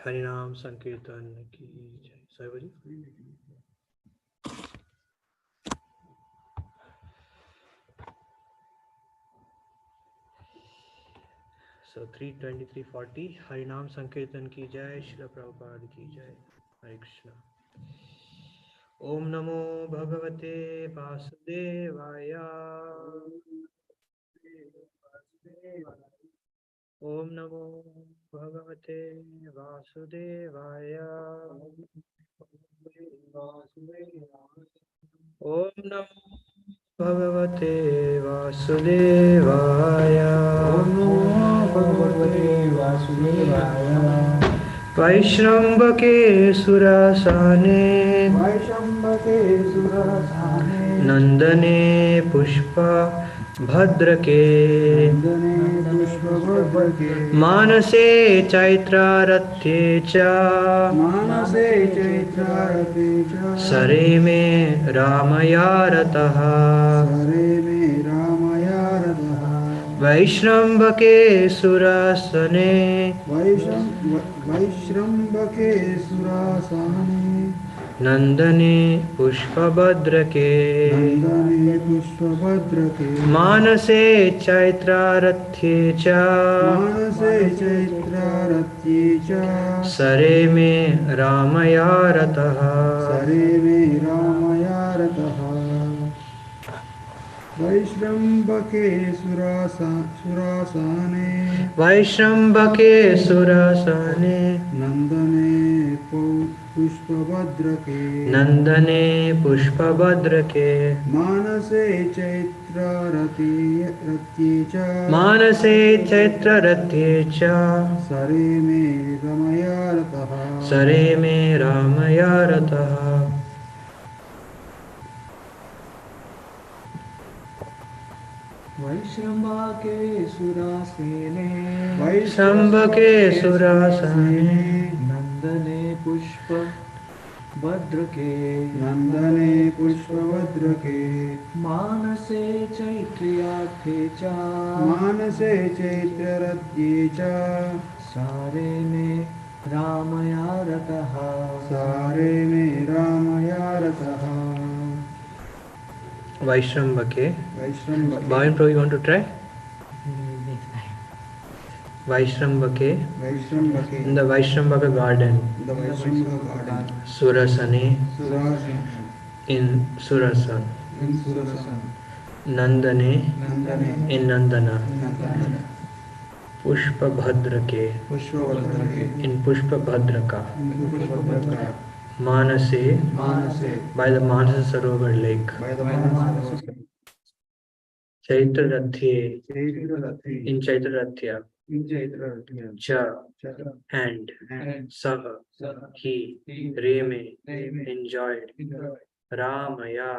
हरिनाम संकीर्तन की जय। साईं जी। So 323:40 हरिनाम संकीर्तन की जय। श्रील प्रभुपाद की जय। हरे कृष्णा। ओम नमो भगवते वासुदेवाय। ओम नमो भगवते वासुदेवाय। ओम नमो भगवते वासुदेवाय। ओम नमो भगवते वासुदेवाय। वैश्रम्भके सुरसाने नंदने पुष्प भद्रके मानसे चैत्रारथे च सरे मे रामया रतः। वैश्रम्भके सुरसने नंदने पुष्पभद्रके मानसे चैत्रारथे च सरे मे रामया रतः। वैश्रम्भके सुरासने वैश्रम्भके सुरसने नंदने पुष्पभद्रके नंदने पुष्पभद्रके मानसे चैत्ररथे च मानसे चैत्ररथे च सरे मे रमया रतः। सरे मे रामया रतः। वैश्रम्भके सुरासेने वैश्रम्भके सुरसने नंदने पुष्प भद्रके नंदने पुष्पभद्रके मानसे चैत्र्यार्थे च मानसे चैत्ररथे च सारे मे रामया रतः। सारे मे Ramaiah रतः। Vaishrambake. वैश्रम्भके Bhavin Prabhu, you want to try? Vaishrambake. वैश्रम्भके In the Vaishrambaka garden. the Vaishrambaka garden Surasane. Surasane In Surasan. in Surasan Nandane. Nandane In Nandana. Nandane Pushpabhadrake. Pushpavadrake In Pushpabhadraka. in Pushpavadraka Manase. Manase By the Manasa Sarovar lake. by the Manasa Chaitrarathe. Chaitrarathe In Chaitraratya. in Chaitrarathe Cha. Chatra And. and Saha. Saha He. he Reme. Reme Enjoyed. enjoyed Ramaya.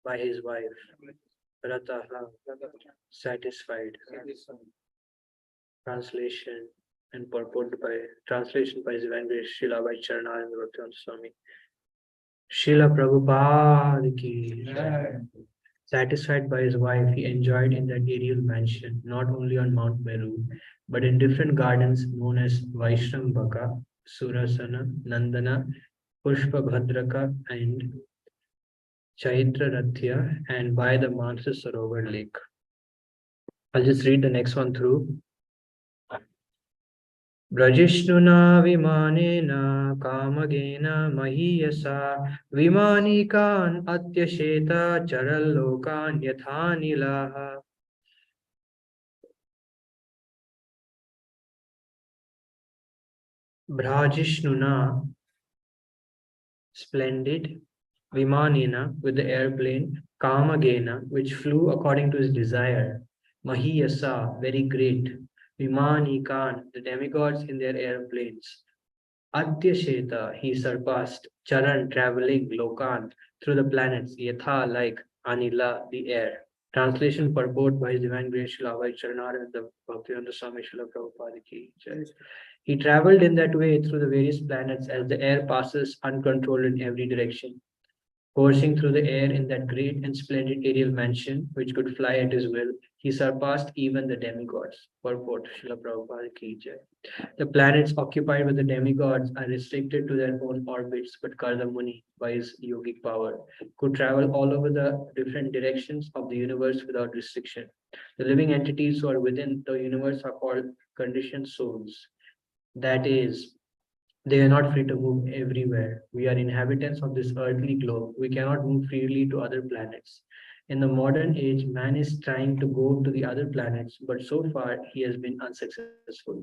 By his wife. Rataha. Satisfied. Translation and purport by translation by His Divine Grace Srila Vaicharana Bhaktivinoda Swami. Srila Prabhupada ki. Satisfied by his wife, he enjoyed in that aerial mansion, not only on Mount Meru, but in different gardens known as Vaishrambaka, Surasana, Nandana, Pushpabhadraka, and Chaitraratya, and by the Manasa Sarovar lake. I'll just read the next one through. ब्रजिष्णुना विमानेन कामगेन महीयसा विमानिकान् अत्यशेत चरल्लोकान् यथा नीलाः. Brajishnuna, splendid, Vimanena, with the airplane, Kamagena, which flew according to his desire, Mahiyasa, very great, Vimanikan, the demigods in their airplanes, Atyasheta, he surpassed, Charan, traveling, Lokan, through the planets, Yatha, like, Anila, the air. Translation purport by His Divine Grace Srila Vaicharana the Bhaktivinoda Swami Srila Prabhupada ki jai. He traveled in that way through the various planets as the air passes uncontrolled in every direction. Coursing through the air in that great and splendid aerial mansion, which could fly at his will, He surpassed even the demigods. Purport Srila Prabhupada ki jai. The planets occupied with the demigods are restricted to their own orbits, but Karda Muni, by his yogic power, could travel all over the different directions of the universe without restriction. The living entities who are within the universe are called conditioned souls. That is, they are not free to move everywhere. We are inhabitants of this earthly globe. We cannot move freely to other planets. In the modern age, man is trying to go to the other planets, but so far he has been unsuccessful.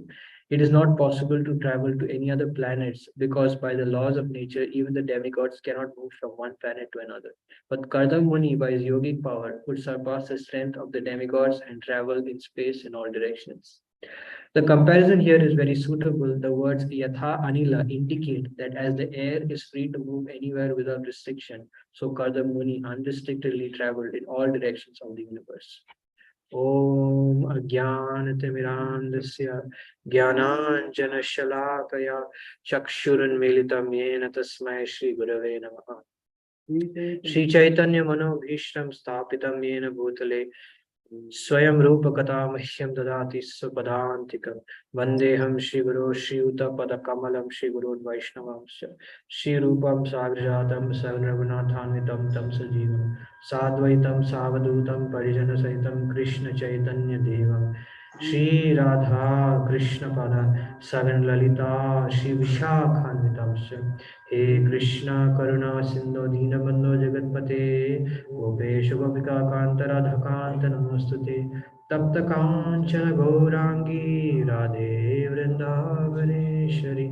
It is not possible to travel to any other planets because, by the laws of nature, even the demigods cannot move from one planet to another. But Kardam Muni, by his yogic power, could surpass the strength of the demigods and travel in space in all directions. The comparison here is very suitable. The words yatha anila indicate that as the air is free to move anywhere without restriction, so Karda Muni unrestrictedly traveled in all directions of the universe. Om Ajnanatimirandasya Jnananjanashalakaya Chakshurunmilitam Yena Tasmai Shri Gurave Namaha. Shri Chaitanya Manobhishtam Sthapitam Yena Bhutale Swayam Rupa Kata Mahyam Dadati Supadantikam Vandeham Shri Guru Shri Uta Pada Kamalam Shri Guru Vaishnavamsya Shri Rupam Sagrajatam Sagrabhanathanvitam Tam Sajivam Sadvaitam Savadutam Parijana Saitam Krishna Chaitanya Devam Shri Radha Krishna Pada Sagan Lalita Shri Vishakhanvitamsya He Krishna Karuna Sindhu Dinabandhu Jagatpate Gopesh Gopika Kanta Radha Kanta Namostute Tapta Kanchana Gaurangi Radhe Vrindavaneshwari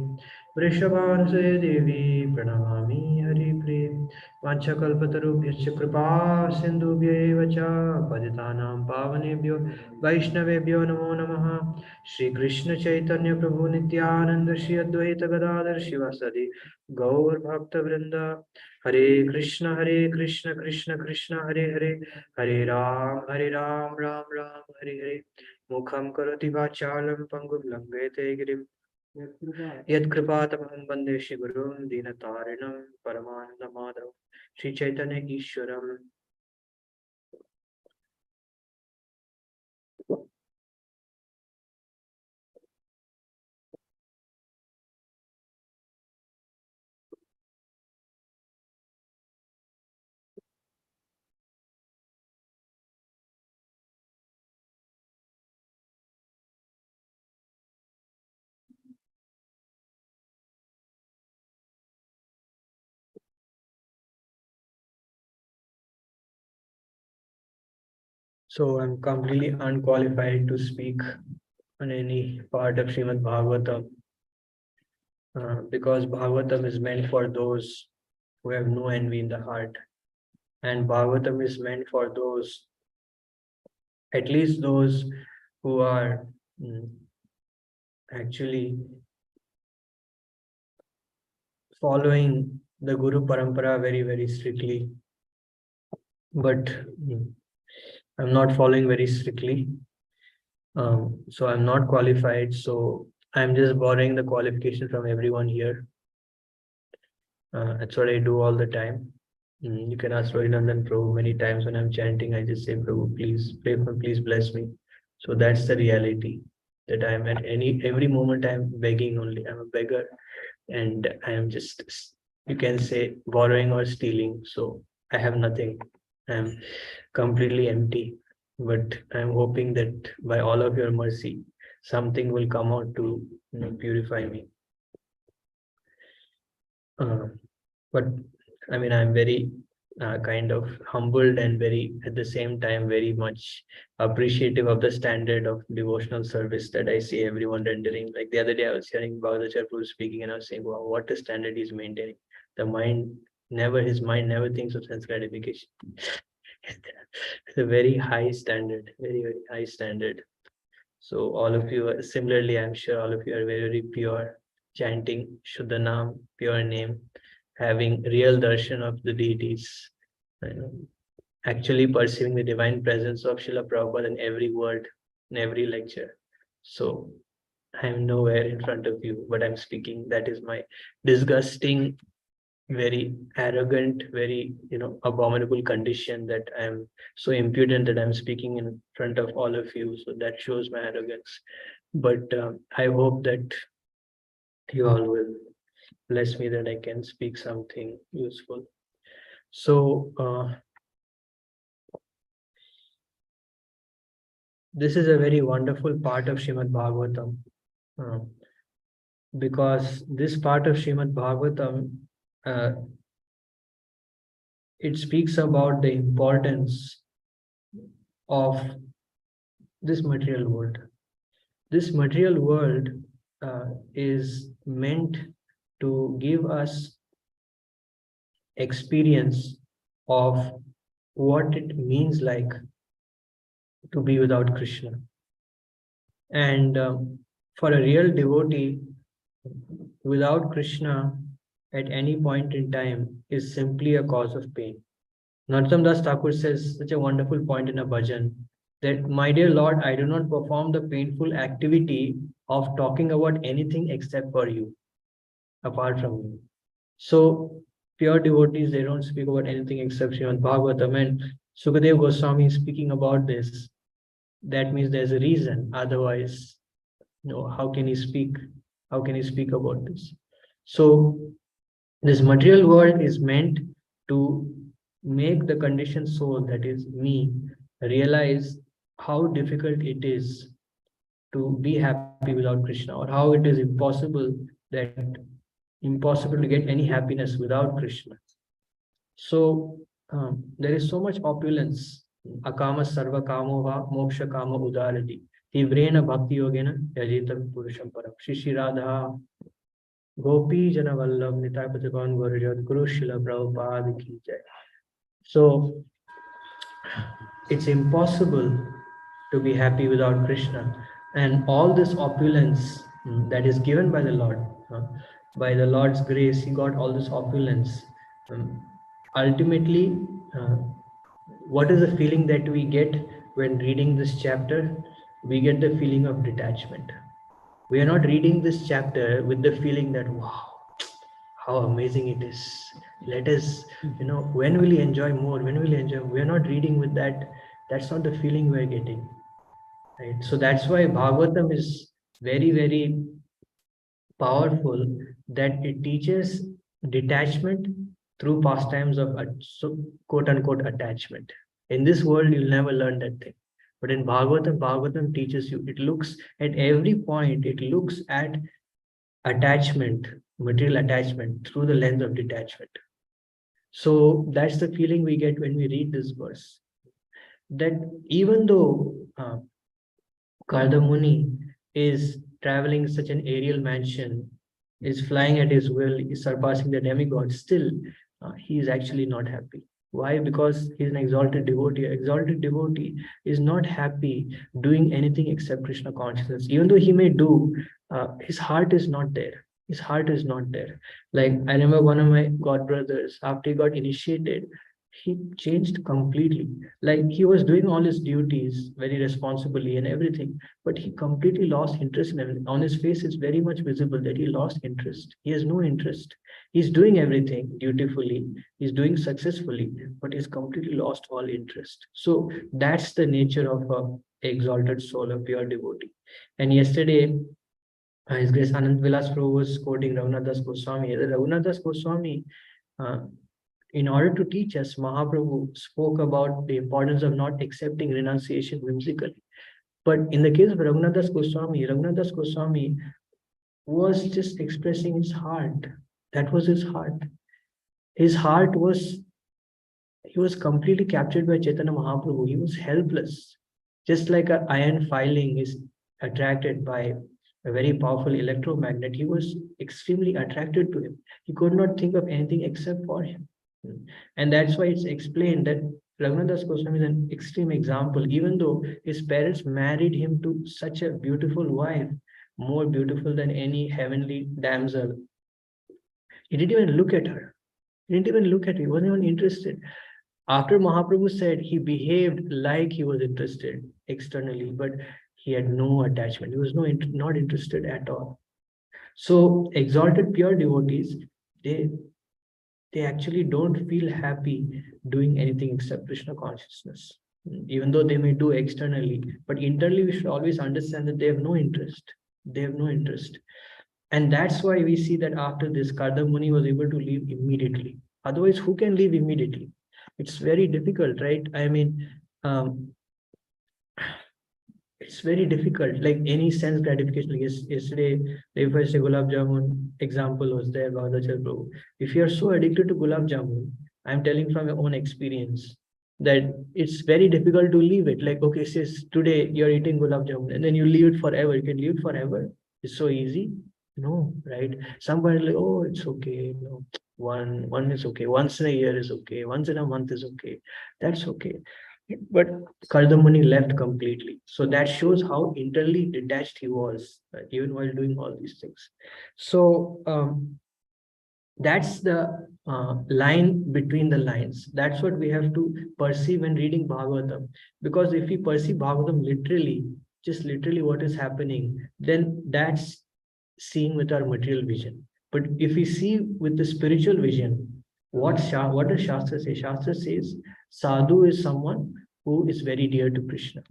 Vrishabhanse Devi Pranamami Hari Priya Vanchakalpatarubhyascha Kripa Sindhubhya Vacha Paditanam Pavanebhyo Vaishnavebhyo Namo Namaha Shri Krishna Chaitanya Prabhu Nityananda Shri Advaita Gadadhar Shivasadi Gaur Bhakta Vrinda Hare Krishna Krishna Krishna Hare Hare Hare Ram Ram Ram Hare Hare Mukham Karoti Vachalam Pangum Langete Girim Yad Kripatamaham Bande Shri Gurum Dinatarinam Paramananda Madhavam Shri Chaitanya Ishwaram. So I'm completely unqualified to speak on any part of Srimad Bhagavatam because Bhagavatam is meant for those who have no envy in the heart. And Bhagavatam is meant for those, at least those who are actually following the Guru Parampara very, very strictly. But I'm not following very strictly. So I'm not qualified. So I'm just borrowing the qualification from everyone here. That's what I do all the time. You can ask Rohinandan Prabhu many times when I'm chanting. I just say, Prabhu, please pray for, please bless me. So that's the reality that I'm at every moment I'm begging only. I'm a beggar and I am just, you can say, borrowing or stealing. So I have nothing. I'm completely empty. But I'm hoping that by all of your mercy, something will come out to purify me. But I mean, I'm very kind of humbled and very, at the same time, very much appreciative of the standard of devotional service that I see everyone rendering. Like the other day, I was hearing Bhagavad speaking, and I was saying, wow, what a standard he's maintaining. The mind his mind never thinks of sense gratification. It's a very high standard, very, very high standard. So all of you, similarly, I'm sure all of you are very, very pure, chanting Shuddhanam, pure name, having real darshan of the deities, actually perceiving the divine presence of Srila Prabhupada in every word, in every lecture. So I'm nowhere in front of you, but I'm speaking. That is my disgusting very arrogant, very abominable condition that I'm so impudent that I'm speaking in front of all of you. So that shows my arrogance. But I hope that you all will bless me that I can speak something useful. So this is a very wonderful part of Srimad Bhagavatam, uh, because this part of Srimad Bhagavatam, uh, it speaks about the importance of this material world. This material world is meant to give us experience of what it means like to be without Krishna. And for a real devotee, without Krishna at any point in time is simply a cause of pain. Narottam Das Thakur says such a wonderful point in a bhajan that, my dear Lord, I do not perform the painful activity of talking about anything except for you, apart from you. So pure devotees, they don't speak about anything except Srimad Bhagavatam. And Sukadev Goswami is speaking about this. That means there's a reason. Otherwise, how can he speak? How can he speak about this? So this material world is meant to make the conditioned soul, that is me, realize how difficult it is to be happy without Krishna, or how it is impossible to get any happiness without Krishna. So there is so much opulence. Akama sarva kamo va moksha kama udarati. Tivrena bhakti yogena yajitam purusham param. Shri Radha Gopi Jana Vallabh Nitai Patakan Gaurajat Guru Shila Prabhupada Ki Jai. So it's impossible to be happy without Krishna. And all this opulence that is given by the Lord, by the Lord's grace, he got all this opulence. Ultimately, what is the feeling that we get when reading this chapter? We get the feeling of detachment. We are not reading this chapter with the feeling that, wow, how amazing it is. Let us, when will you enjoy more? When will you enjoy? We are not reading with that. That's not the feeling we are getting. Right? So that's why Bhagavatam is very, very powerful, that it teaches detachment through pastimes of quote unquote attachment. In this world, you'll never learn that thing. But in Bhagavatam, Bhagavatam teaches you. It looks at every point, it looks at attachment, material attachment, through the lens of detachment. So that's the feeling we get when we read this verse. That even though Karda Muni is traveling such an aerial mansion, is flying at his will, is surpassing the demigod, still he is actually not happy. Why? Because he's an exalted devotee. An exalted devotee is not happy doing anything except Krishna consciousness. Even though he may do, his heart is not there. His heart is not there. Like, I remember one of my god brothers, after he got initiated, he changed completely. Like, he was doing all his duties very responsibly and everything, but he completely lost interest in everything. On his face, it's very much visible that he lost interest. He has no interest. He's doing everything dutifully, he's doing successfully, but he's completely lost all interest. So that's the nature of a exalted soul, a pure devotee. And yesterday, His Grace Anand Vilas Prabhu was quoting Raghunath Das Goswami. Raghunath Das Goswami, in order to teach us, Mahaprabhu spoke about the importance of not accepting renunciation whimsically. But in the case of Raghunath Das Goswami was just expressing his heart. That was his heart. His heart was, he was completely captured by Chaitanya Mahaprabhu. He was helpless. Just like an iron filing is attracted by a very powerful electromagnet, he was extremely attracted to him. He could not think of anything except for him. And that's why it's explained that Raghunath Das Goswami is an extreme example. Even though his parents married him to such a beautiful wife, more beautiful than any heavenly damsel, he didn't even look at her. He didn't even look at her. He wasn't even interested. After Mahaprabhu said, he behaved like he was interested externally, but he had no attachment. He was not interested at all. So exalted pure devotees, they they actually don't feel happy doing anything except Krishna consciousness. Even though they may do externally, but internally we should always understand that they have no interest. They have no interest. And that's why we see that after this, Kardam Muni was able to leave immediately. Otherwise, who can leave immediately? It's very difficult, right? I mean, um, it's very difficult. Like any sense gratification. Like yesterday, if I say gulab jamun example was there, Bhagavad Prabhu. If you are so addicted to gulab jamun, I'm telling from your own experience that it's very difficult to leave it. Like, okay, says today you're eating gulab jamun and then you leave it forever. You can leave it forever. It's so easy. No, right? Somebody like, oh, it's okay. No, one is okay. Once in a year is okay. Once in a month is okay. That's okay. But Kardamuni left completely. So that shows how internally detached he was, even while doing all these things. So that's the line between the lines. That's what we have to perceive when reading Bhagavatam. Because if we perceive Bhagavatam literally, just literally what is happening, then that's seeing with our material vision. But if we see with the spiritual vision, what does Shastra say? Shastra says sadhu is someone who is very dear to Krishna.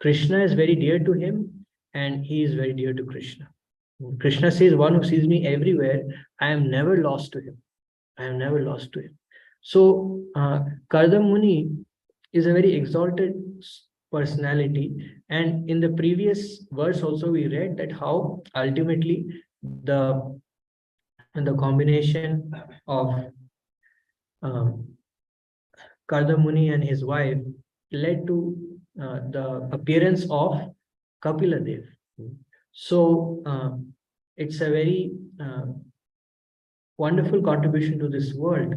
Krishna is very dear to him, and he is very dear to Krishna. Krishna says, one who sees me everywhere, I am never lost to him. I am never lost to him. So, Kardam Muni is a very exalted personality. And in the previous verse also, we read that how ultimately the combination of um, Kardam Muni and his wife led to the appearance of Kapila Dev. So it's a very wonderful contribution to this world.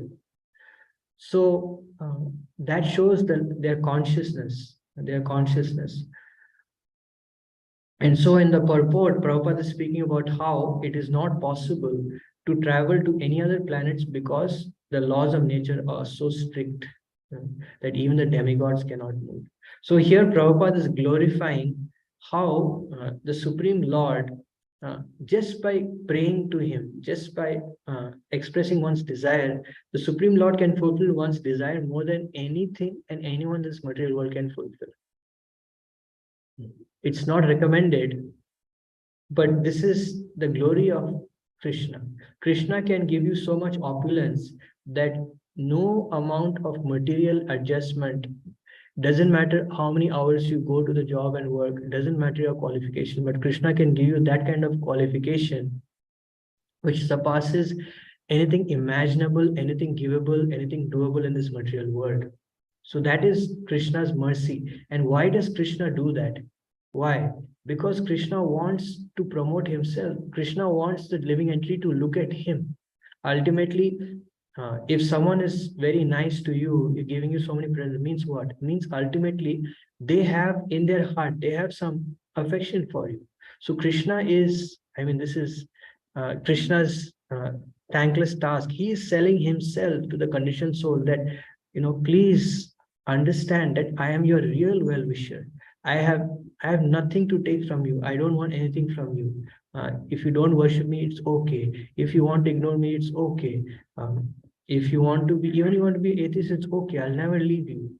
So that shows their consciousness, their consciousness. And so in the purport, Prabhupada is speaking about how it is not possible to travel to any other planets because the laws of nature are so strict that even the demigods cannot move. So here Prabhupada is glorifying how the Supreme Lord, just by praying to him, just by expressing one's desire, the Supreme Lord can fulfill one's desire more than anything and anyone in this material world can fulfill. It's not recommended, but this is the glory of Krishna. Krishna can give you so much opulence that no amount of material adjustment, doesn't matter how many hours you go to the job and work, doesn't matter your qualification, but Krishna can give you that kind of qualification which surpasses anything imaginable, anything givable, anything doable in this material world. So that is Krishna's mercy. And why does Krishna do that? Why? Because Krishna wants to promote himself. Krishna wants the living entity to look at him. Ultimately, if someone is very nice to you, giving you so many presents, means what? It means ultimately they have in their heart, they have some affection for you. So Krishna is, I mean, this is Krishna's thankless task. He is selling himself to the conditioned soul that, please understand that I am your real well-wisher. I have nothing to take from you. I don't want anything from you. If you don't worship me, it's okay. If you want to ignore me, it's okay. If you want to be, even you want to be atheist, it's okay. I'll never leave you.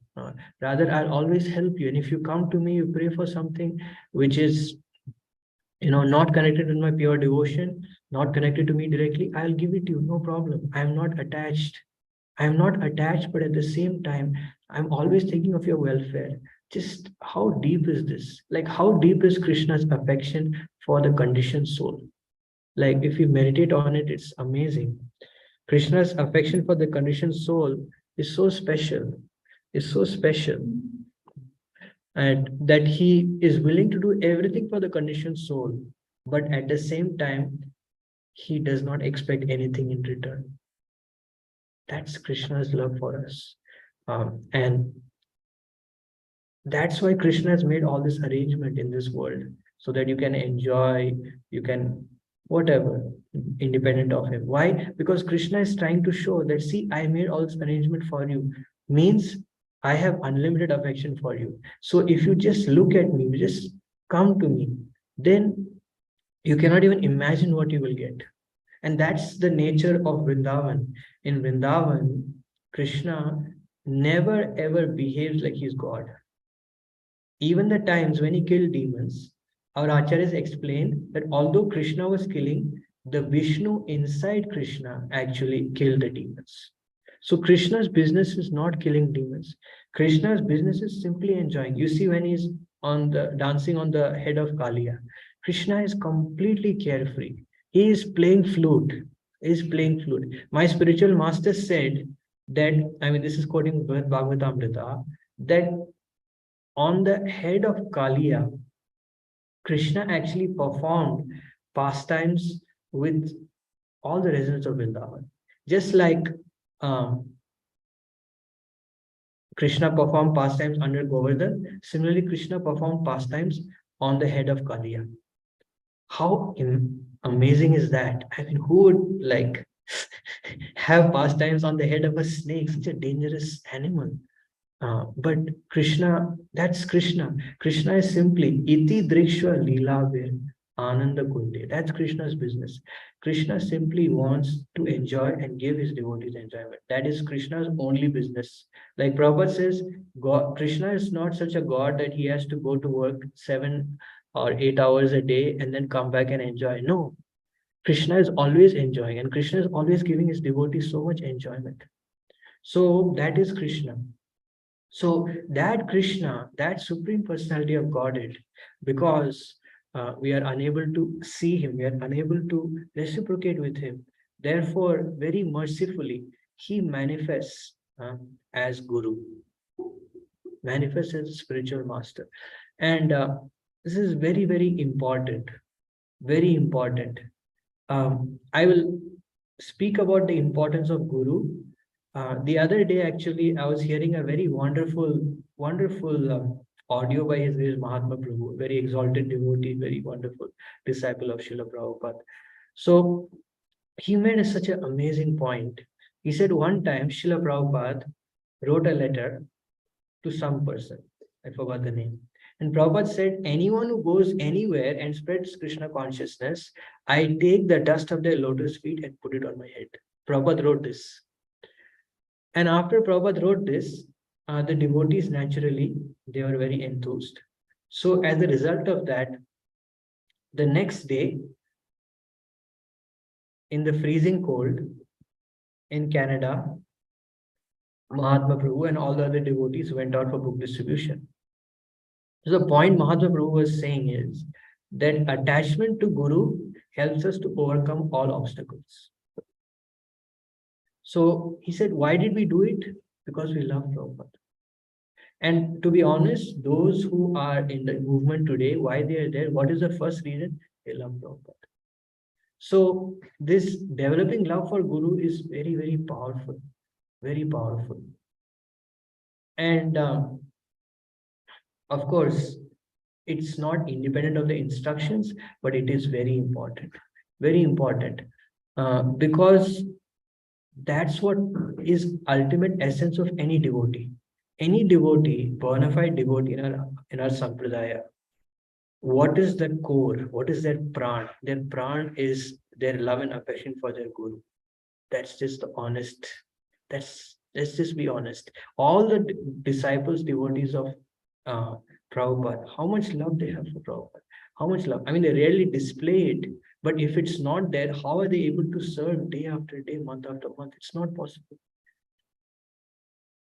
Rather, I'll always help you. And if you come to me, you pray for something which is, not connected with my pure devotion, not connected to me directly, I'll give it to you. No problem. I'm not attached. I'm not attached, but at the same time, I'm always thinking of your welfare. Just how deep is this? Like, how deep is Krishna's affection for the conditioned soul? Like, if you meditate on it, it's amazing. Krishna's affection for the conditioned soul is so special, is so special, and that he is willing to do everything for the conditioned soul, but at the same time, he does not expect anything in return. That's Krishna's love for us. And that's why Krishna has made all this arrangement in this world so that you can enjoy, you can whatever, independent of him. Why? Because Krishna is trying to show that, see, I made all this arrangement for you, means I have unlimited affection for you. So if you just look at me, you just come to me, then you cannot even imagine what you will get. And that's the nature of Vrindavan. In Vrindavan, Krishna never ever behaves like he's God. Even the times when he killed demons, our acharyas explained that although Krishna was killing, the Vishnu inside Krishna actually killed the demons. So Krishna's business is not killing demons. Krishna's business is simply enjoying. You see, when he's on the dancing on the head of Kaliya, Krishna is completely carefree. He is playing flute. He is playing flute. My spiritual master said that, I mean, this is quoting Bhagavatamrita, that on the head of Kaliya, Krishna actually performed pastimes with all the residents of Vrindavan. Just like um, Krishna performed pastimes under Govardhan, similarly, Krishna performed pastimes on the head of Kaliya. How amazing is that? I mean, who would like have pastimes on the head of a snake, such a dangerous animal? But Krishna, that's Krishna. Krishna is simply iti drikshva leelavir ananda kunde. That's Krishna's business. Krishna simply wants to enjoy and give his devotees enjoyment. That is Krishna's only business. Like Prabhupada says, God, Krishna is not such a God that he has to go to work 7 or 8 hours a day and then come back and enjoy. No, Krishna is always enjoying, and Krishna is always giving his devotees so much enjoyment. So that is Krishna. So that Krishna, that Supreme Personality of Godhead, because we are unable to see him, we are unable to reciprocate with him. Therefore, very mercifully, he manifests as Guru, manifests as a spiritual master. And this is very, very important, very important. I will speak about the importance of Guru. The other day, actually, I was hearing a very wonderful audio by His Grace Mahatma Prabhu, very exalted devotee, very wonderful disciple of Srila Prabhupada. So he made such an amazing point. He said one time Srila Prabhupada wrote a letter to some person. I forgot the name. And Prabhupada said, anyone who goes anywhere and spreads Krishna consciousness, I take the dust of their lotus feet and put it on my head. Prabhupada wrote this. And after Prabhupada wrote this, the devotees naturally, they were very enthused. So as a result of that, the next day, in the freezing cold in Canada, Mahatma Prabhu and all the other devotees went out for book distribution. So the point Mahatma Prabhu was saying is that attachment to Guru helps us to overcome all obstacles. So he said, why did we do it? Because we love Prabhupada. And to be honest, those who are in the movement today, why they are there, what is the first reason? They love Prabhupada. So this developing love for Guru is very, very powerful, very powerful. And of course, it's not independent of the instructions, but it is very important, because that's what is ultimate essence of any devotee. Any devotee, bona fide devotee in our sampradaya, what is the core? What is their pran? Their pran is their love and affection for their guru. That's just the honest. Let's just be honest. All the disciples, devotees of Prabhupada, how much love they have for Prabhupada. How much love? I mean, they rarely display it, but if it's not there, how are they able to serve day after day, month after month? It's not possible.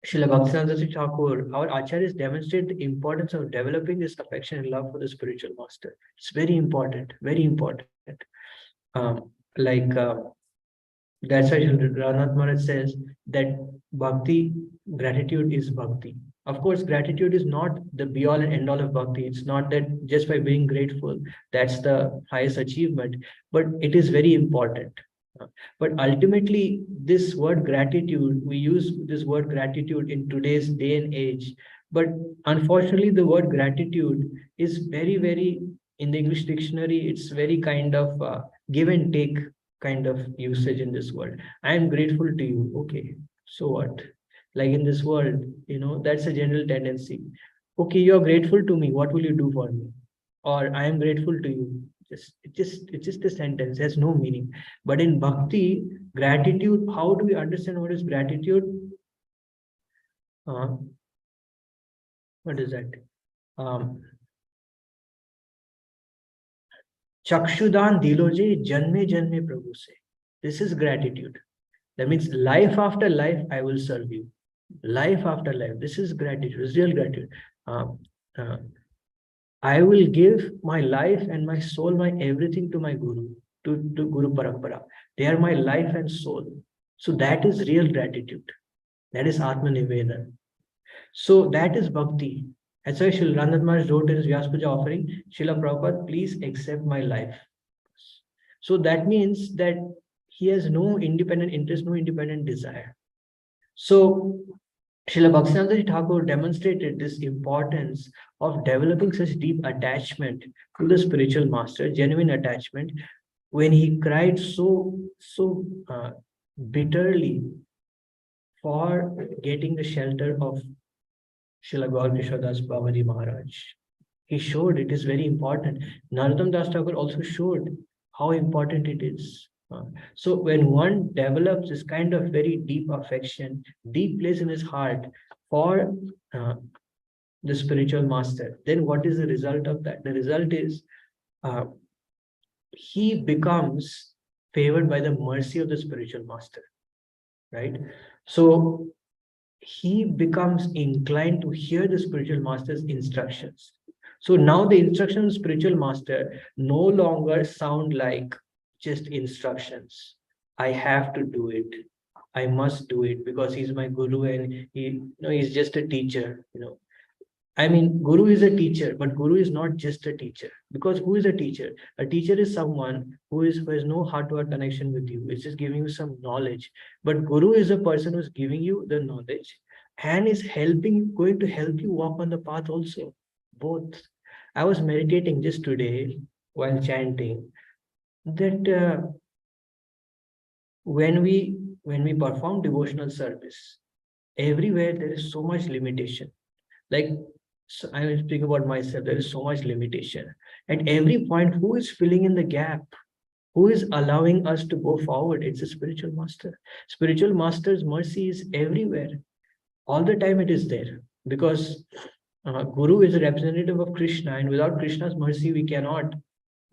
Srila Bhaktivedanta Thakur, our acharyas demonstrate the importance of developing this affection and love for the spiritual master. It's very important, very important. Like that's why Ranath Maharaj says that bhakti, gratitude is bhakti. Of course, gratitude is not the be all and end all of bhakti. It's not that just by being grateful, that's the highest achievement, but it is very important. But ultimately, this word gratitude, we use this word gratitude in today's day and age. But unfortunately, the word gratitude is very, very, in the English dictionary, it's very kind of give and take kind of usage in this world. I am grateful to you. Okay, so what? Like in this world, that's a general tendency. Okay, you're grateful to me. What will you do for me? or I am grateful to you. It's just a sentence, has no meaning. But in bhakti, gratitude, how do we understand what is gratitude? Uh, what is that? Um, Chakshudan diloje janme janme prabhu se. This is gratitude. That means life after life, I will serve you. Life after life. This is gratitude, it's real gratitude. Um, uh, I will give my life and my soul, my everything to my Guru, to Guru Parampara. They are my life and soul. So that is real gratitude. That is Atma Nivedan. So that is bhakti. That's why Srila Rangat Maharaj wrote in his Vyas Puja offering, Srila Prabhupada, please accept my life. So that means that he has no independent interest, no independent desire. So Srila Bhaktivinoda Thakur demonstrated this importance of developing such deep attachment to the spiritual master, genuine attachment, when he cried so bitterly for getting the shelter of Srila Gaur Krishnadas Bhavani Maharaj. He showed it is very important. Narottam Das Thakur also showed how important it is. So when one develops this kind of very deep affection, deep place in his heart for uh, the spiritual master, then what is the result of that? The result is uh, he becomes favored by the mercy of the spiritual master, right? So he becomes inclined to hear the spiritual master's instructions. So now the instructions of the spiritual master no longer sound like just instructions. I have to do it. I must do it because he's my guru and he's just a teacher. I mean, Guru is a teacher, but Guru is not just a teacher. Because who is a teacher? A teacher is someone who has no heart-to-heart connection with you. It's just giving you some knowledge. But Guru is a person who's giving you the knowledge and is going to help you walk on the path also. Both. I was meditating just today while chanting that when we perform devotional service, everywhere there is so much limitation. Like, so I will speak about myself. There is so much limitation. At every point, who is filling in the gap? Who is allowing us to go forward? It's a spiritual master. Spiritual master's mercy is everywhere. All the time it is there. Because Guru is a representative of Krishna, and without Krishna's mercy, we cannot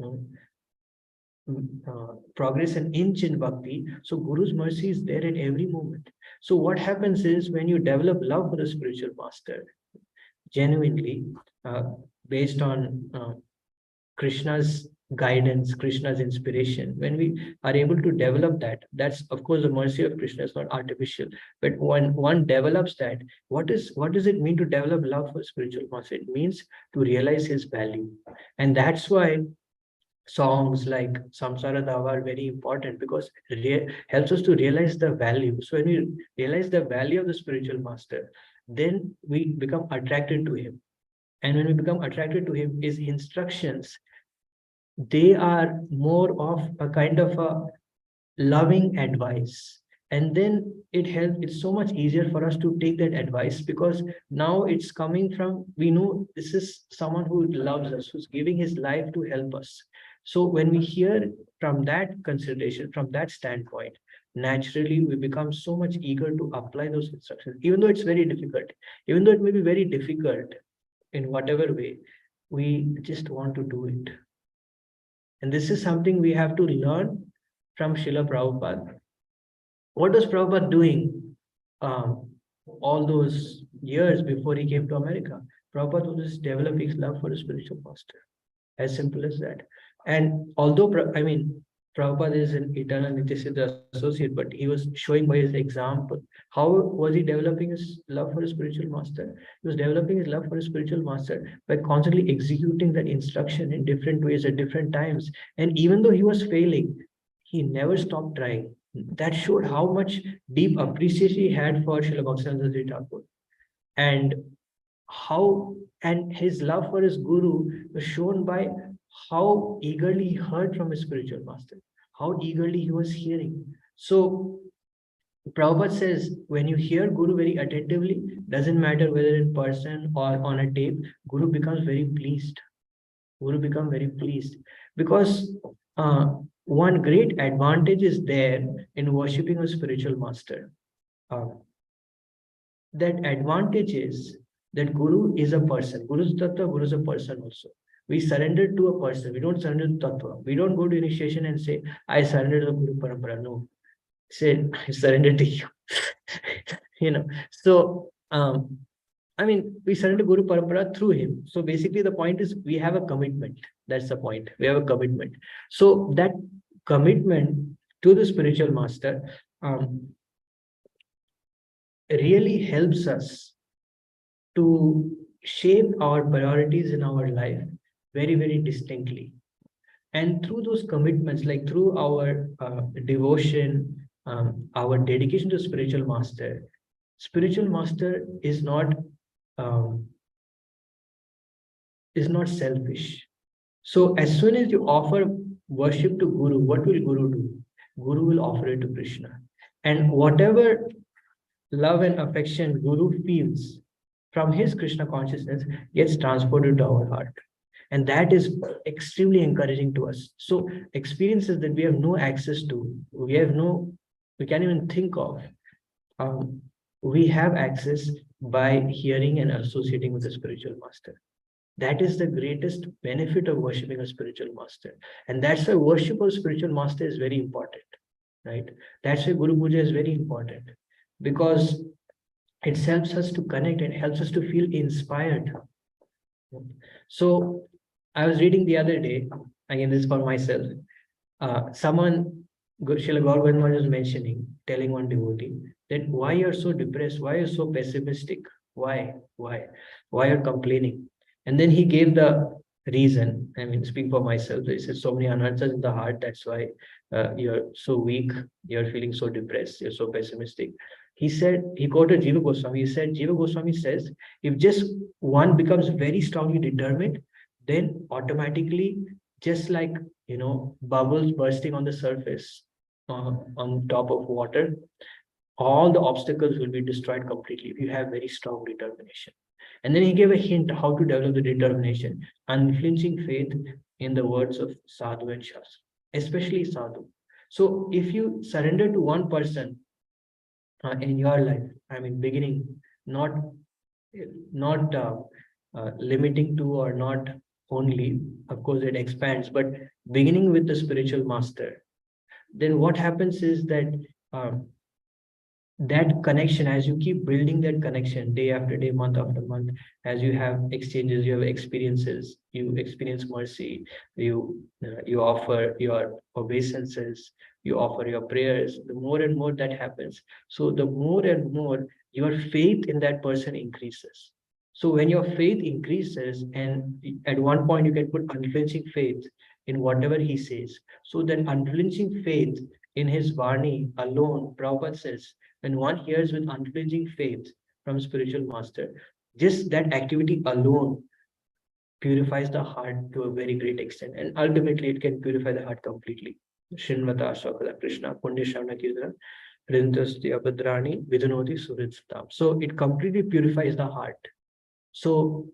uh, progress an inch in bhakti. So Guru's mercy is there at every moment. So what happens is when you develop love for the spiritual master, genuinely, uh, based on Krishna's guidance, Krishna's inspiration, when we are able to develop that, that's of course the mercy of Krishna is not artificial. But when one develops that, what does it mean to develop love for spiritual master? It means to realize his value. And that's why songs like Samsara Dava are very important because it helps us to realize the value. So when we realize the value of the spiritual master, then we become attracted to him. And when we become attracted to him, his instructions, they are more of a kind of a loving advice. And then it's so much easier for us to take that advice because now it's coming from, we know this is someone who loves us, who's giving his life to help us. So when we hear from that consideration, from that standpoint, naturally we become so much eager to apply those instructions, even though it's very difficult, even though it may be very difficult in whatever way, we just want to do it. And this is something we have to learn from Srila Prabhupada. What was Prabhupada doing all those years before he came to America? Prabhupada was just developing his love for the spiritual master. As simple as that. And although, Prabhupada is an eternal Nityasiddha associate, but he was showing by his example. How was he developing his love for a spiritual master? He was developing his love for a spiritual master by constantly executing that instruction in different ways at different times. And even though he was failing, he never stopped trying. That showed how much deep appreciation he had for Srila Bhaktivinoda Thakur. And how and his love for his guru was shown by how eagerly he heard from his spiritual master, how eagerly he was hearing. So Prabhupada says, when you hear Guru very attentively, doesn't matter whether in person or on a tape, Guru becomes very pleased. Guru become very pleased, because one great advantage is there in worshipping a spiritual master. Uh, that advantage is that Guru is a person. Guru is Tattva, Guru is a person also. We surrender to a person. We don't surrender to Tattva. We don't go to initiation and say, I surrender to the Guru Parampara. No. Say, I surrender to you. You know. So I mean, we surrender Guru Parampara through him. So basically the point is we have a commitment. That's the point. We have a commitment. So that commitment to the spiritual master really helps us to shape our priorities in our life very, very distinctly. And through those commitments, like through our devotion, our dedication to spiritual master um, is not selfish. So as soon as you offer worship to Guru, what will Guru do? Guru will offer it to Krishna. And whatever love and affection Guru feels from his Krishna consciousness gets transported to our heart. And that is extremely encouraging to us. So experiences that we have no access to, we can't even think of, we have access by hearing and associating with the spiritual master. That is the greatest benefit of worshipping a spiritual master. And that's why worship of spiritual master is very important, right? That's why Guru Puja is very important, because it helps us to connect and helps us to feel inspired. So I was reading the other day, again, this is for myself. Someone, Srila Gaur Govind was mentioning, telling one devotee that why you're so depressed, why you're so pessimistic, why you're complaining. And then he gave the reason. I mean, speak for myself. He said so many anarthas in the heart. That's why you're so weak. You're feeling so depressed. You're so pessimistic. He said, he quoted Jiva Goswami. He said, Jiva Goswami says, if just one becomes very strongly determined, then automatically, just like, bubbles bursting on the surface on top of water, all the obstacles will be destroyed completely if you have very strong determination. And then he gave a hint how to develop the determination, unflinching faith in the words of Sadhu and Shastra, especially Sadhu. So if you surrender to one person in your life, I mean, beginning, not limiting to, or not only, of course, it expands, but beginning with the spiritual master, then what happens is that that connection, as you keep building that connection day after day, month after month, as you have exchanges, you have experiences, you experience mercy, you offer your obeisances, you offer your prayers, the more and more that happens. So the more and more your faith in that person increases. So when your faith increases, and at one point you can put unflinching faith in whatever he says, so that unflinching faith in his Varni alone, Prabhupada says, when one hears with unflinching faith from spiritual master, just that activity alone purifies the heart to a very great extent, and ultimately it can purify the heart completely. Shinvata Sakala Krishna Punya Shavana Kirtana Rintasthi Abhadrani Vidunoti Suritsatam. So it completely purifies the heart. So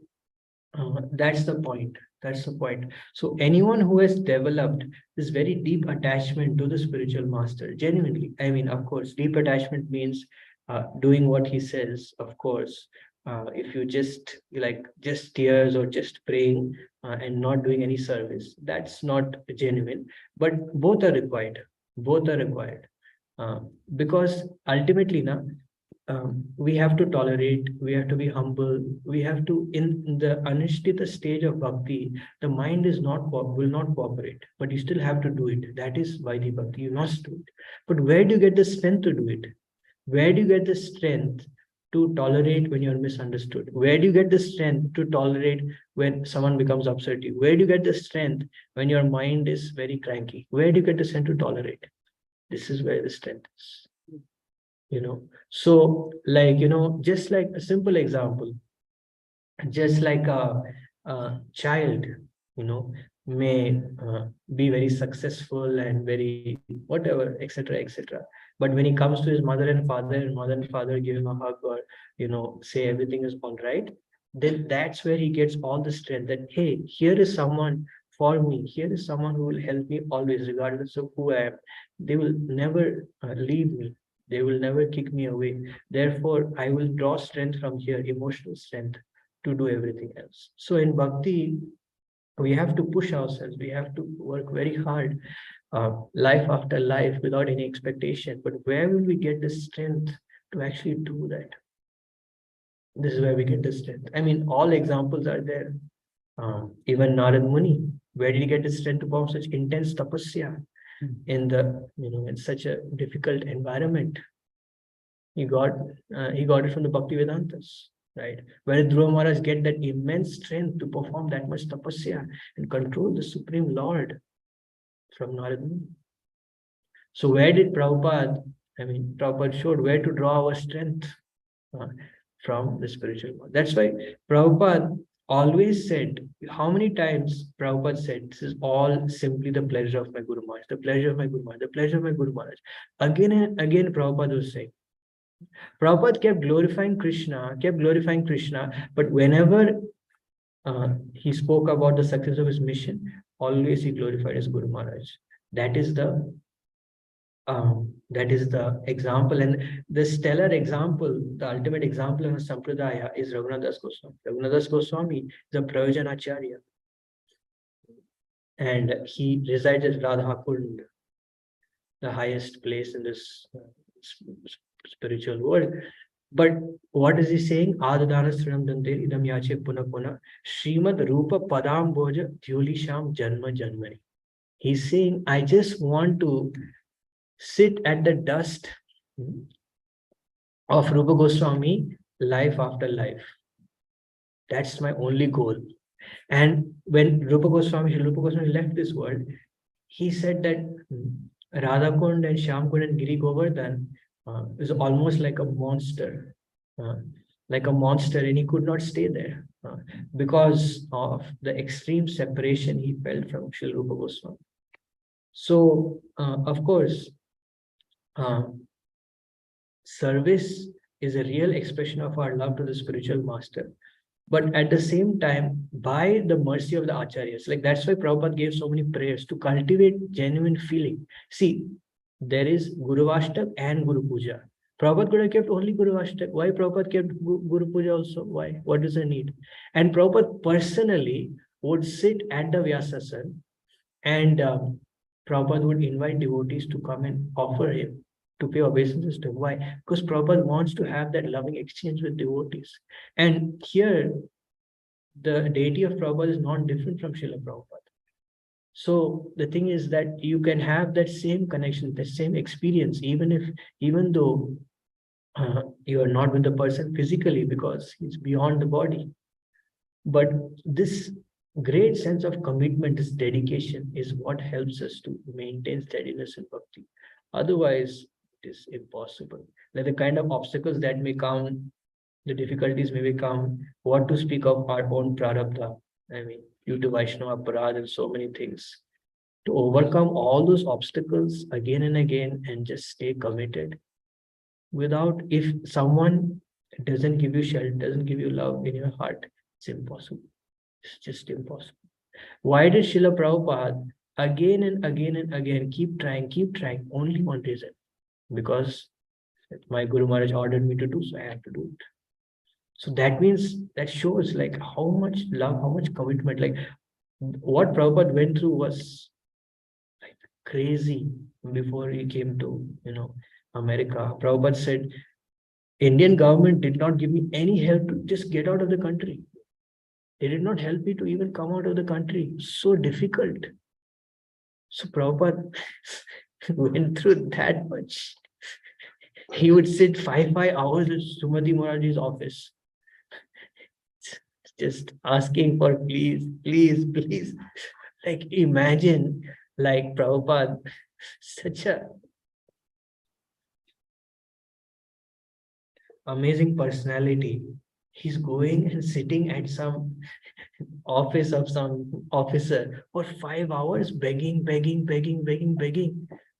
that's the point. That's the point. So anyone who has developed this very deep attachment to the spiritual master, genuinely, I mean, of course, deep attachment means doing what he says, of course. If you just tears or just praying and not doing any service, that's not genuine. But both are required. Both are required. Because ultimately, we have to tolerate, we have to be humble, we have to, in the anishtita stage of bhakti, the mind is will not cooperate, but you still have to do it. That is Vaidhi Bhakti, you must do it. But where do you get the strength to do it? Where do you get the strength to tolerate when you're misunderstood? Where do you get the strength to tolerate when someone becomes upset you? Where do you get the strength when your mind is very cranky? Where do you get the strength to tolerate? This is where the strength is. So just like a simple example, just like a child may be very successful and very whatever, etc., but when he comes to his mother and father, and mother and father give him a hug, or say everything is all right, then that's where he gets all the strength that, hey, here is someone for me. Here is someone who will help me always, regardless of who I am. They will never leave me. They will never kick me away. Therefore, I will draw strength from here, emotional strength, to do everything else. So in bhakti, we have to push ourselves. We have to work very hard, life after life, without any expectation. But where will we get the strength to actually do that? This is where we get the strength. I mean, all examples are there. Even Narad Muni, where did he get the strength to perform such intense tapasya in the, in such a difficult environment? He got it from the Bhakti Vedantas, right? Where did Dhruva Maharaj get that immense strength to perform that much tapasya and control the Supreme Lord? From Narad Muni. So where did Prabhupada showed where to draw our strength, from the spiritual world. That's why Prabhupada always said, how many times Prabhupada said, this is all simply the pleasure of my Guru Maharaj, the pleasure of my Guru Maharaj, the pleasure of my Guru Maharaj. Again and again, Prabhupada was saying. Prabhupada kept glorifying Krishna, but whenever he spoke about the success of his mission, always he glorified his Guru Maharaj. That is the example, and the stellar example, the ultimate example of a sampradaya is Raghunath Das Goswami. Raghunath Das Goswami is a Prayojanacharya, and he resides at Radha Kund, the highest place in this spiritual world. But what is he saying? Adadana Srinam Dante Idam Yache Puna Puna Srimad Rupa Padam Bhoja Dhyulisham Janma Janmani. He's saying, I just want to sit at the dust of Rupa Goswami life after life. That's my only goal. And when Rupa Goswami left this world, he said that Radhakund and Shyamkund and Giri Govardhan is almost like a monster, and he could not stay there because of the extreme separation he felt from Srila Rupa Goswami. So, of course, service is a real expression of our love to the spiritual master. But at the same time, by the mercy of the acharyas, like that's why Prabhupada gave so many prayers to cultivate genuine feeling. See, there is Guru Vastak and Guru Puja. Prabhupada could have kept only Guru Vastak. Why Prabhupada kept Guru Puja also? Why? What is the need? And Prabhupada personally would sit at the Vyasasana, and Prabhupada would invite devotees to come and offer him, to pay obeisances to him. Why? Because Prabhupada wants to have that loving exchange with devotees. And here, the deity of Prabhupada is not different from Srila Prabhupada. So the thing is that you can have that same connection, the same experience, even though you are not with the person physically, because he's beyond the body. But this great sense of commitment, this dedication, is what helps us to maintain steadiness in bhakti. Otherwise, it is impossible. Like the kind of obstacles that may come, the difficulties may become, what to speak of our own prarabdha, due to Vaishnava aparad and so many things. To overcome all those obstacles again and again and just stay committed. If someone doesn't give you shelter, doesn't give you love in your heart, it's impossible. It's just impossible. Why did Srila Prabhupada again and again and again keep trying? Only one reason. Because my Guru Maharaj ordered me to do, so I have to do it. So that shows like how much love, how much commitment. Like what Prabhupada went through was like crazy before he came to America. Prabhupada said, Indian government did not give me any help to just get out of the country. They did not help me to even come out of the country. So difficult. So Prabhupada went through that much. He would sit 5 hours in Sumati Maharaj's office, just asking for please, please, please. Like imagine, like Prabhupada, such a amazing personality. He's going and sitting at some office of some officer for 5 hours, begging,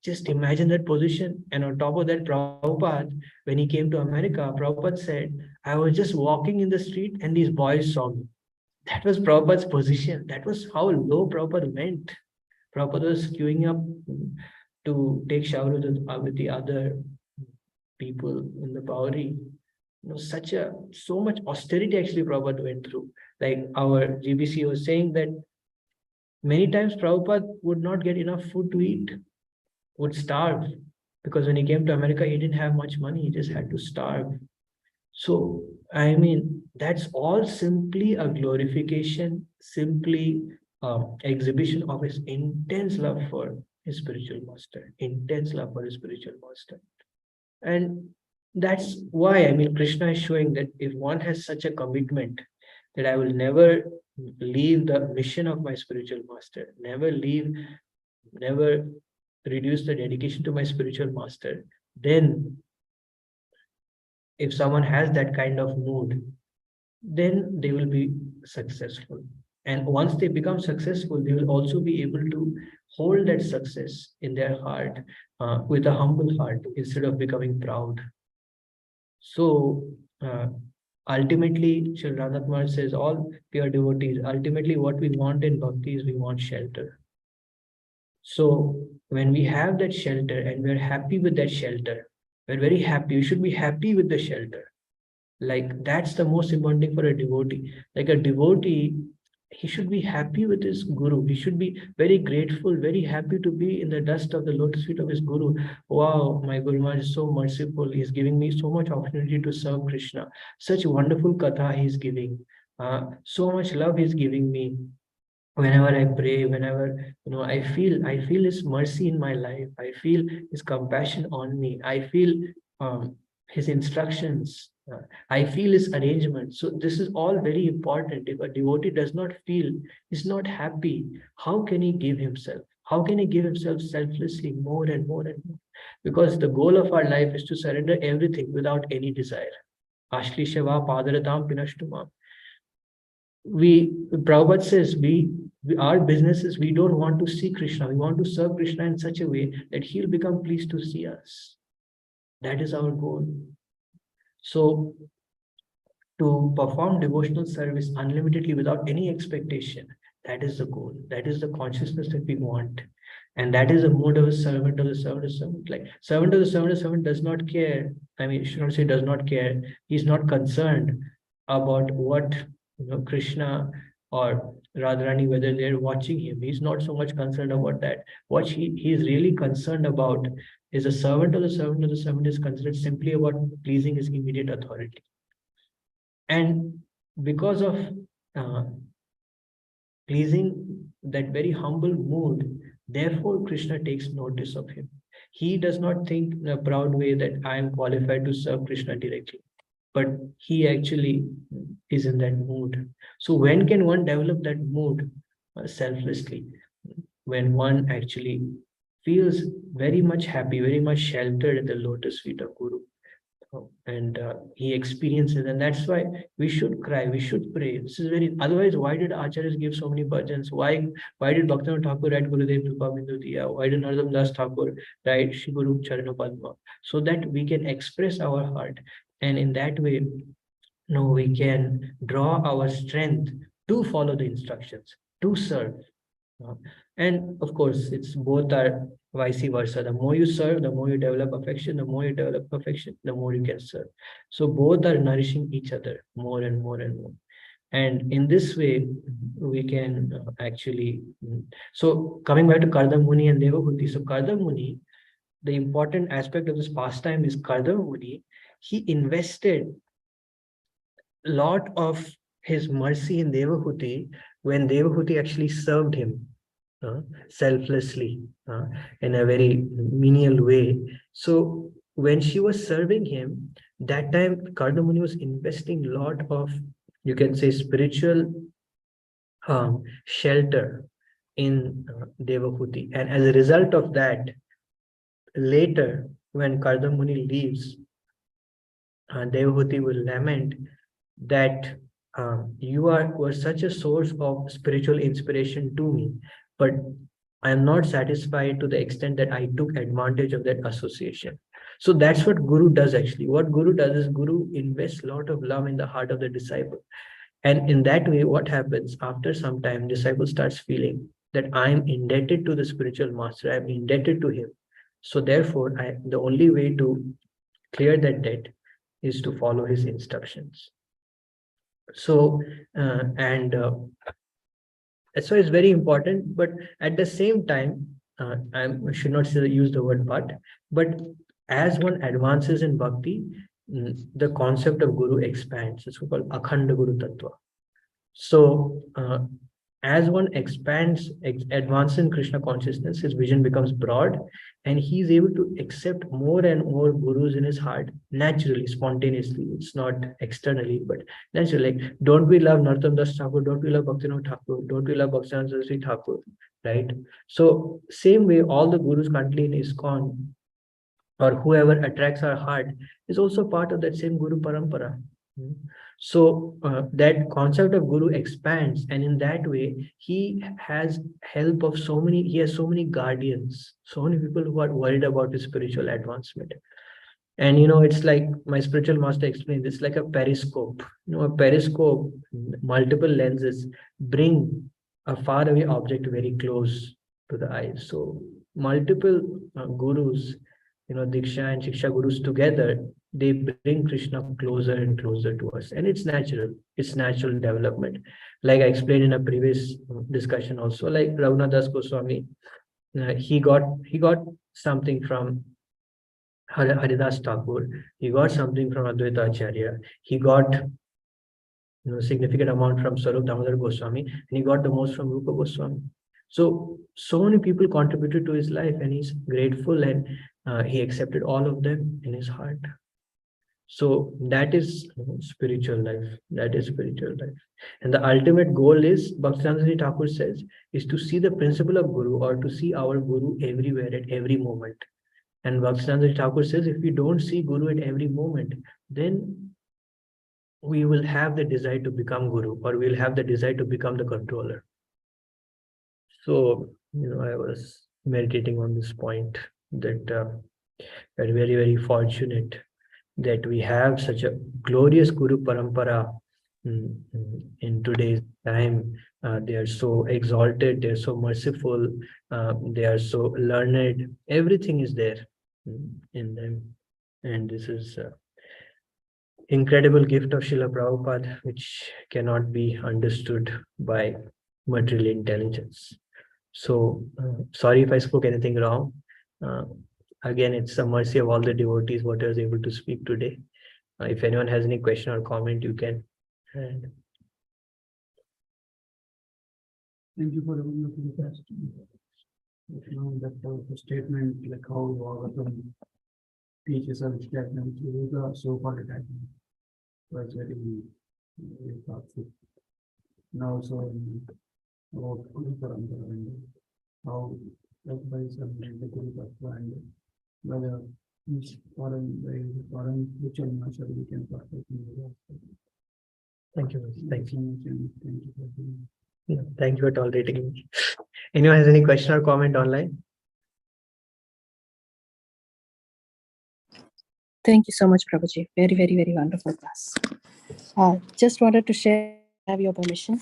Just imagine that position. And on top of that, Prabhupada, when he came to America, Prabhupada said, I was just walking in the street and these boys saw me. That was Prabhupada's position. That was how low Prabhupada went. Prabhupada was queuing up to take shower with the other people in the Bowery. So much austerity actually Prabhupada went through. Like our GBC was saying that many times Prabhupada would not get enough food to eat, would starve. Because when he came to America, he didn't have much money, he just had to starve. So, I mean, that's all simply a glorification, simply exhibition of his intense love for his spiritual master, intense love for his spiritual master. And that's why, I mean, Krishna is showing that if one has such a commitment that I will never leave the mission of my spiritual master, never reduce the dedication to my spiritual master, then if someone has that kind of mood, then they will be successful. And once they become successful, they will also be able to hold that success in their heart with a humble heart instead of becoming proud. So ultimately, Sri Radha Kumar says, all pure devotees, ultimately what we want in bhakti is we want shelter. So when we have that shelter and we're happy with that shelter, we're very happy, we should be happy with the shelter. Like that's the most important thing for a devotee. Like a devotee, he should be happy with his guru. He should be very grateful, very happy to be in the dust of the lotus feet of his guru. Wow, my Guru Maharaj is so merciful. He's giving me so much opportunity to serve Krishna. Such wonderful katha he's giving. So much love he's giving me. Whenever I pray, whenever I feel his mercy in my life. I feel his compassion on me. I feel his instructions. I feel his arrangement. So this is all very important. If a devotee does not feel, is not happy, how can he give himself? How can he give himself selflessly more and more and more? Because the goal of our life is to surrender everything without any desire. Ashlishava padaratam pinashtumam. Prabhupada says our business is we don't want to see Krishna. We want to serve Krishna in such a way that he'll become pleased to see us. That is our goal. So to perform devotional service unlimitedly without any expectation, that is the goal. That is the consciousness that we want. And that is the mode of a servant of the servant of the servant. Like servant of the servant does not care. I mean, you should not say does not care. He's not concerned about what Krishna or Radharani, whether they're watching him. He's not so much concerned about that. What he's really concerned about is a servant of the servant of the servant is concerned simply about pleasing his immediate authority. And because of uh, pleasing that very humble mood, therefore Krishna takes notice of him. He does not think in a proud way that I am qualified to serve Krishna directly, but he actually is in that mood. So when can one develop that mood? Selflessly, when one actually feels very much happy, very much sheltered at the lotus feet of Guru. And he experiences, and that's why we should cry, we should pray. This is very, otherwise why did acharyas give so many bhajans? Why did Bhaktivinoda Thakur write Gurudev Kripa Bindu Diya? Why did Narottama Das Thakur write Shri Guru Charana Padma? So that we can express our heart, and in that way we can draw our strength to follow the instructions, to serve. And of course, it's both are vice versa. The more you serve, the more you develop affection. The more you develop affection, the more you can serve. So both are nourishing each other more and more and more. And in this way, we can actually. So coming back to Kardama Muni and Devahuti. So Kardama Muni, the important aspect of this pastime is Kardama Muni. He invested a lot of his mercy in Devahuti when Devahuti actually served him selflessly in a very menial way. So when she was serving him, that time Kardama Muni was investing a lot of, you can say, spiritual shelter in Devahuti. And as a result of that, later when Kardama Muni leaves, Devahuti will lament that you were such a source of spiritual inspiration to me, but I am not satisfied to the extent that I took advantage of that association. So that's what Guru does actually. What Guru does is Guru invests a lot of love in the heart of the disciple. And in that way, what happens after some time, disciple starts feeling that I am indebted to the spiritual master, I am indebted to him. So therefore, the only way to clear that debt is to follow his instructions. So, and so it's very important, but at the same time, I should not use the word but as one advances in bhakti, the concept of guru expands. It's called akhanda guru tattva. So as one expands, advances in Krishna consciousness, his vision becomes broad, and he's able to accept more and more gurus in his heart naturally, spontaneously. It's not externally, but naturally. Like, don't we love Narottam Das Thakur? Don't we love Bhaktivinoda Thakur? Don't we love Bhaktivinoda Saraswati Thakur? Right? So same way, all the gurus currently in ISKCON or whoever attracts our heart is also part of that same Guru Parampara. So that concept of Guru expands, and in that way, he has help of so many, he has so many guardians, so many people who are worried about his spiritual advancement. And it's like my spiritual master explained, it's like a periscope. A periscope, multiple lenses bring a faraway object very close to the eyes. So multiple gurus, Diksha and Shiksha gurus together, they bring Krishna closer and closer to us. And it's natural. It's natural development. Like I explained in a previous discussion also, like Raghunath Das Goswami, he got something from Haridas Thakur, he got something from Advaita Acharya, he got significant amount from Swarup Damodar Goswami, and he got the most from Rupa Goswami. So many people contributed to his life, and he's grateful, and he accepted all of them in his heart. So that is spiritual life. That is spiritual life. And the ultimate goal is, Bhaktivinoda Thakur says, is to see the principle of Guru, or to see our Guru everywhere at every moment. And Bhaktivinoda Thakur says, if we don't see Guru at every moment, then we will have the desire to become Guru, or we'll have the desire to become the controller. So, I was meditating on this point that we're very, very fortunate that we have such a glorious Guru Parampara in today's time. They are so exalted, they're so merciful, they are so learned. Everything is there in them. And this is incredible gift of Srila Prabhupada, which cannot be understood by material intelligence. So, sorry if I spoke anything wrong. Again, it's the mercy of all the devotees what I was able to speak today. If anyone has any question or comment, you can. And Thank you for the wonderful question. That statement, like how Bhagavatam teaches us detachment through the so-called detachment, was very, very thoughtful. And also about Guru Parampara and how that by some the Guru Tattva and whether foreign spiritual master we can partake in the thank you. Thank you. so much, and thank you for being. Yeah, thank you for tolerating me. Anyone has any question or comment online? Thank you so much, Prabhuji. Very, very, very wonderful class. Just wanted to share, have your permission.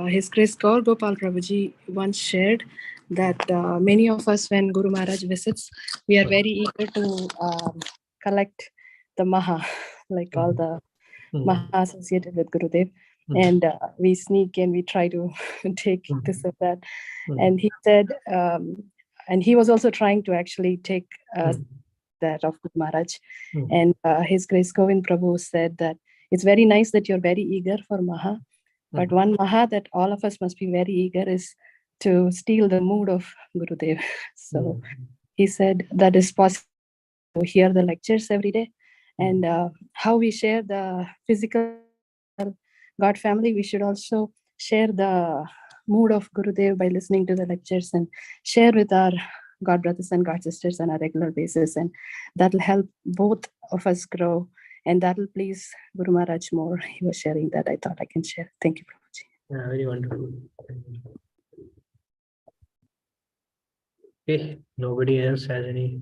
His Grace Gaur Gopal Prabhuji once shared that many of us, when Guru Maharaj visits, we are very eager to collect the Maha, like all the Maha associated with Gurudev. And we sneak and we try to take this or that. And he said, and he was also trying to actually take that of Guru Maharaj. And His Grace Govind Prabhu said that it's very nice that you're very eager for Maha, but one Maha that all of us must be very eager is to steal the mood of Gurudev. So he said that is possible to hear the lectures every day, and how we share the physical God family, we should also share the mood of Gurudev by listening to the lectures and share with our God brothers and God sisters on a regular basis, and that will help both of us grow, and that will please Guru Maharaj more. He was sharing that. I thought I can share. Thank you, Prabhuji. Yeah, very wonderful. Okay, nobody else has any.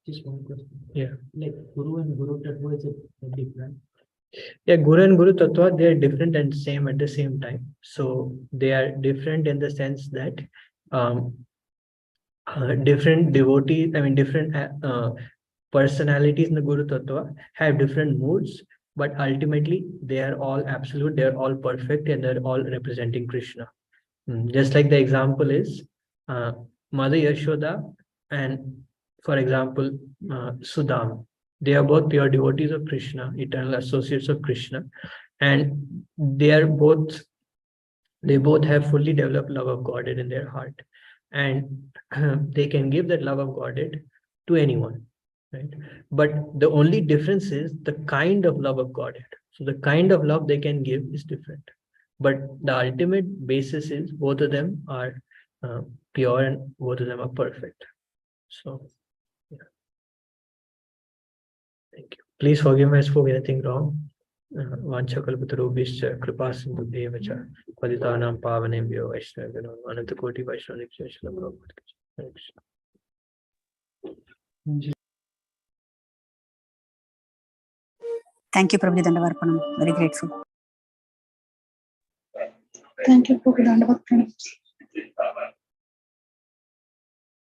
Just one question. Yeah. Like Guru and Guru Tattva is different. Yeah, Guru and Guru Tattva, they are different and same at the same time. So they are different in the sense that um, different devotees, I mean, different personalities in the Guru Tattva have different moods, but ultimately they are all absolute, they are all perfect, and they're all representing Krishna. Just like the example is uh, Mother Yashoda and, for example, Sudam. They are both pure devotees of Krishna, eternal associates of Krishna, and they both have fully developed love of Godhead in their heart, and they can give that love of Godhead to anyone, right? But the only difference is the kind of love of Godhead. So the kind of love they can give is different, but the ultimate basis is both of them are pure and both of them are perfect. So, yeah. Thank you. Please forgive me if I spoke anything wrong. वाञ्छकल्पतरुभ्यश्च कृपासिन्धुभ्येव च पतितानां पावनेभ्यो वैष्णवेभ्यो अनन्तकोटि वैष्णवेभ्यो Thank you, Prabhu Dandavarpanam. Very grateful. Thank you, Prabhu Dandavat Pranam.